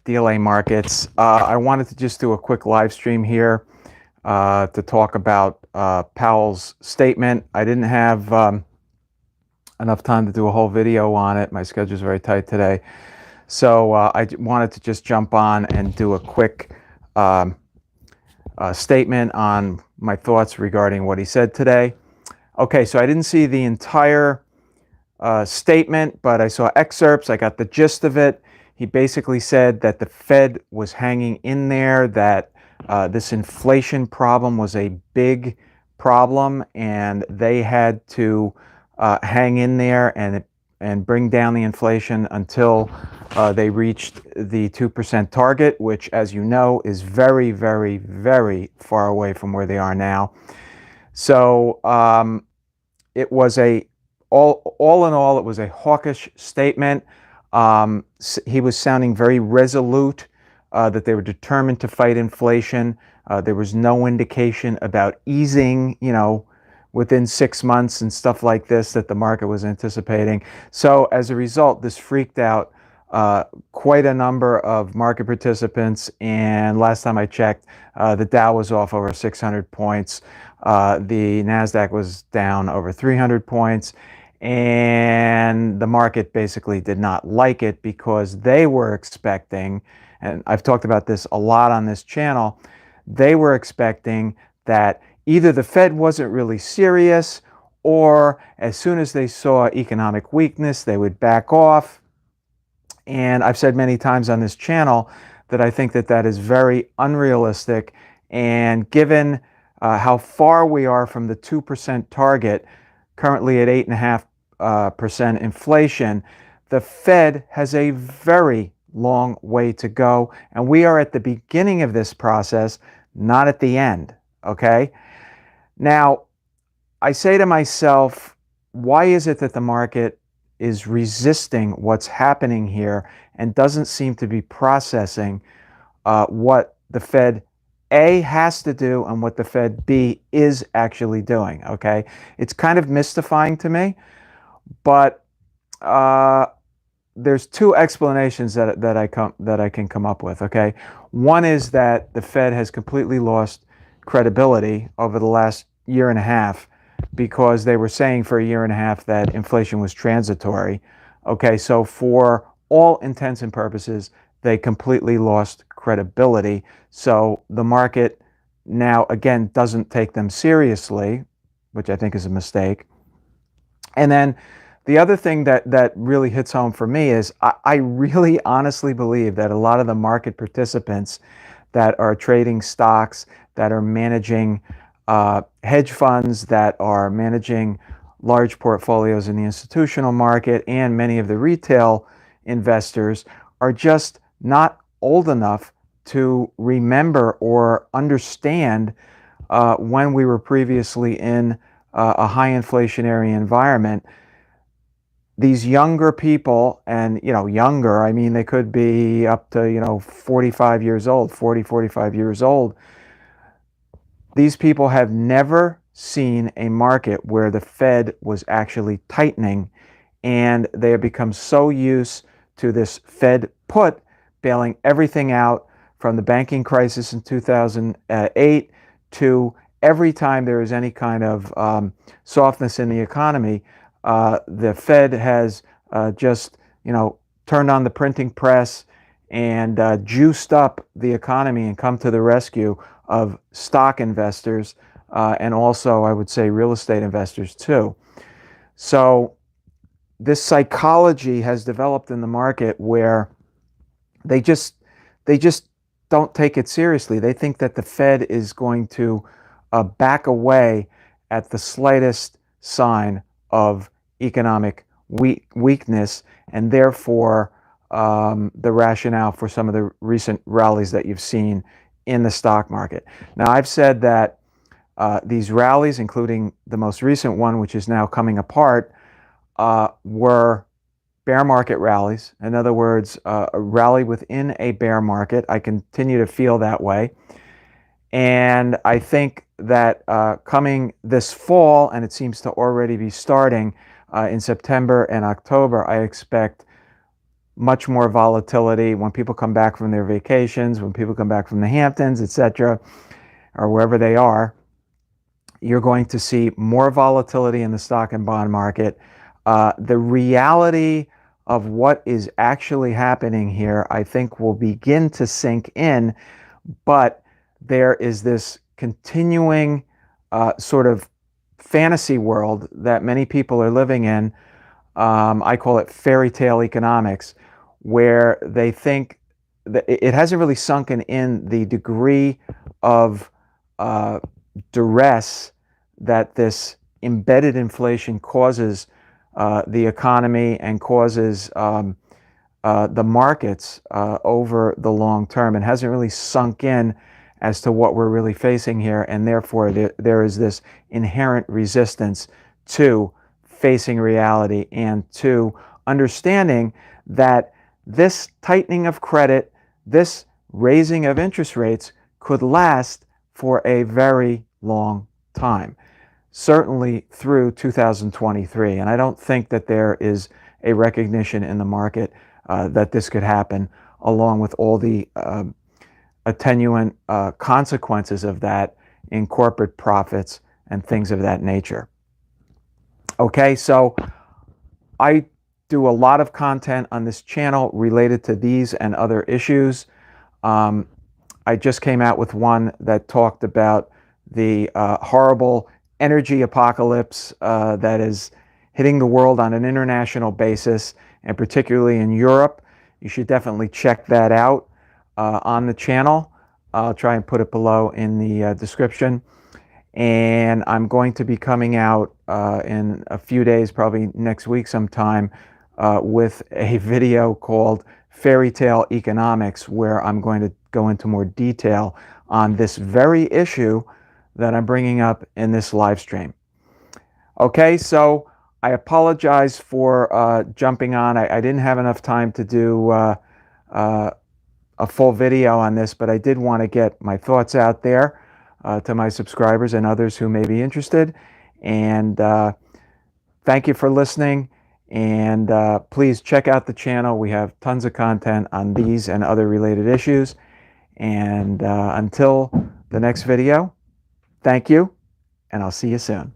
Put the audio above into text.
DLA markets. I wanted to just do a quick live stream here to talk about Powell's statement. I didn't have enough time to do a whole video on it. My schedule is very tight today. So I wanted to just jump on and do a quick statement on my thoughts regarding what he said today. Okay, so I didn't see the entire statement, but I saw excerpts. I got the gist of it. He basically said that the Fed was hanging in there, that this inflation problem was a big problem, and they had to hang in there and bring down the inflation until they reached the 2% target, which, as you know, is very, very, very far away from where they are now. So it was all in all, it was a hawkish statement. He was sounding very resolute that they were determined to fight inflation. There was no indication about easing, within 6 months and stuff like this that the market was anticipating. So as a result, this freaked out quite a number of market participants. And last time I checked, the Dow was off over 600 points. The NASDAQ was down over 300 points. And the market basically did not like it because they were expecting, and I've talked about this a lot on this channel, they were expecting that either the Fed wasn't really serious, or as soon as they saw economic weakness, they would back off. And I've said many times on this channel that I think that that is very unrealistic. And given how far we are from the 2% target, currently at 8.5% inflation, the Fed has a very long way to go. And we are at the beginning of this process, not at the end, okay? Now, I say to myself, why is it that the market is resisting what's happening here and doesn't seem to be processing what the Fed A has to do and what the Fed B is actually doing, okay? It's kind of mystifying to me, but there's two explanations that I can come up with, okay? One is that the Fed has completely lost credibility over the last year and a half because they were saying for a year and a half that inflation was transitory. Okay, so for all intents and purposes, they completely lost credibility. So the market now, again, doesn't take them seriously, which I think is a mistake. And then the other thing that really hits home for me is I really honestly believe that a lot of the market participants that are trading stocks, that are managing hedge funds, that are managing large portfolios in the institutional market, and many of the retail investors are just not old enough to remember or understand when we were previously in a high inflationary environment. These younger people, and younger, I mean, they could be up to 45 years old, 40, 45 years old. These people have never seen a market where the Fed was actually tightening, and they have become so used to this Fed put bailing everything out from the banking crisis in 2008 to every time there is any kind of softness in the economy. The Fed has just, turned on the printing press and juiced up the economy and come to the rescue of stock investors and also, I would say, real estate investors too. So this psychology has developed in the market where they just don't take it seriously. They think that the Fed is going to back away at the slightest sign of economic weakness, and therefore the rationale for some of the recent rallies that you've seen in the stock market. Now, I've said that these rallies, including the most recent one, which is now coming apart, were bear market rallies. In other words, a rally within a bear market. I continue to feel that way. And I think that coming this fall, and it seems to already be starting in September and October, I expect much more volatility when people come back from their vacations, when people come back from the Hamptons, etc., or wherever they are. You're going to see more volatility in the stock and bond market. The reality of what is actually happening here, I think, will begin to sink in, but there is this continuing sort of fantasy world that many people are living in. I call it fairy tale economics, where they think that it hasn't really sunken in the degree of duress that this embedded inflation causes the economy and causes the markets over the long term. It hasn't really sunk in as to what we're really facing here, and therefore there is this inherent resistance to facing reality and to understanding that this tightening of credit, this raising of interest rates could last for a very long time, certainly through 2023. And I don't think that there is a recognition in the market that this could happen, along with all the attenuant consequences of that in corporate profits and things of that nature. Okay, so I do a lot of content on this channel related to these and other issues. I just came out with one that talked about the horrible energy apocalypse that is hitting the world on an international basis, and particularly in Europe. You should definitely check that out on the channel. I'll try and put it below in the description. And I'm going to be coming out in a few days, probably next week sometime, with a video called Fairy Tale Economics, where I'm going to go into more detail on this very issue that I'm bringing up in this live stream. Okay, so I apologize for jumping on. I didn't have enough time to do a full video on this, but I did want to get my thoughts out there to my subscribers and others who may be interested. And thank you for listening. And please check out the channel. We have tons of content on these and other related issues. And until the next video, thank you, and I'll see you soon.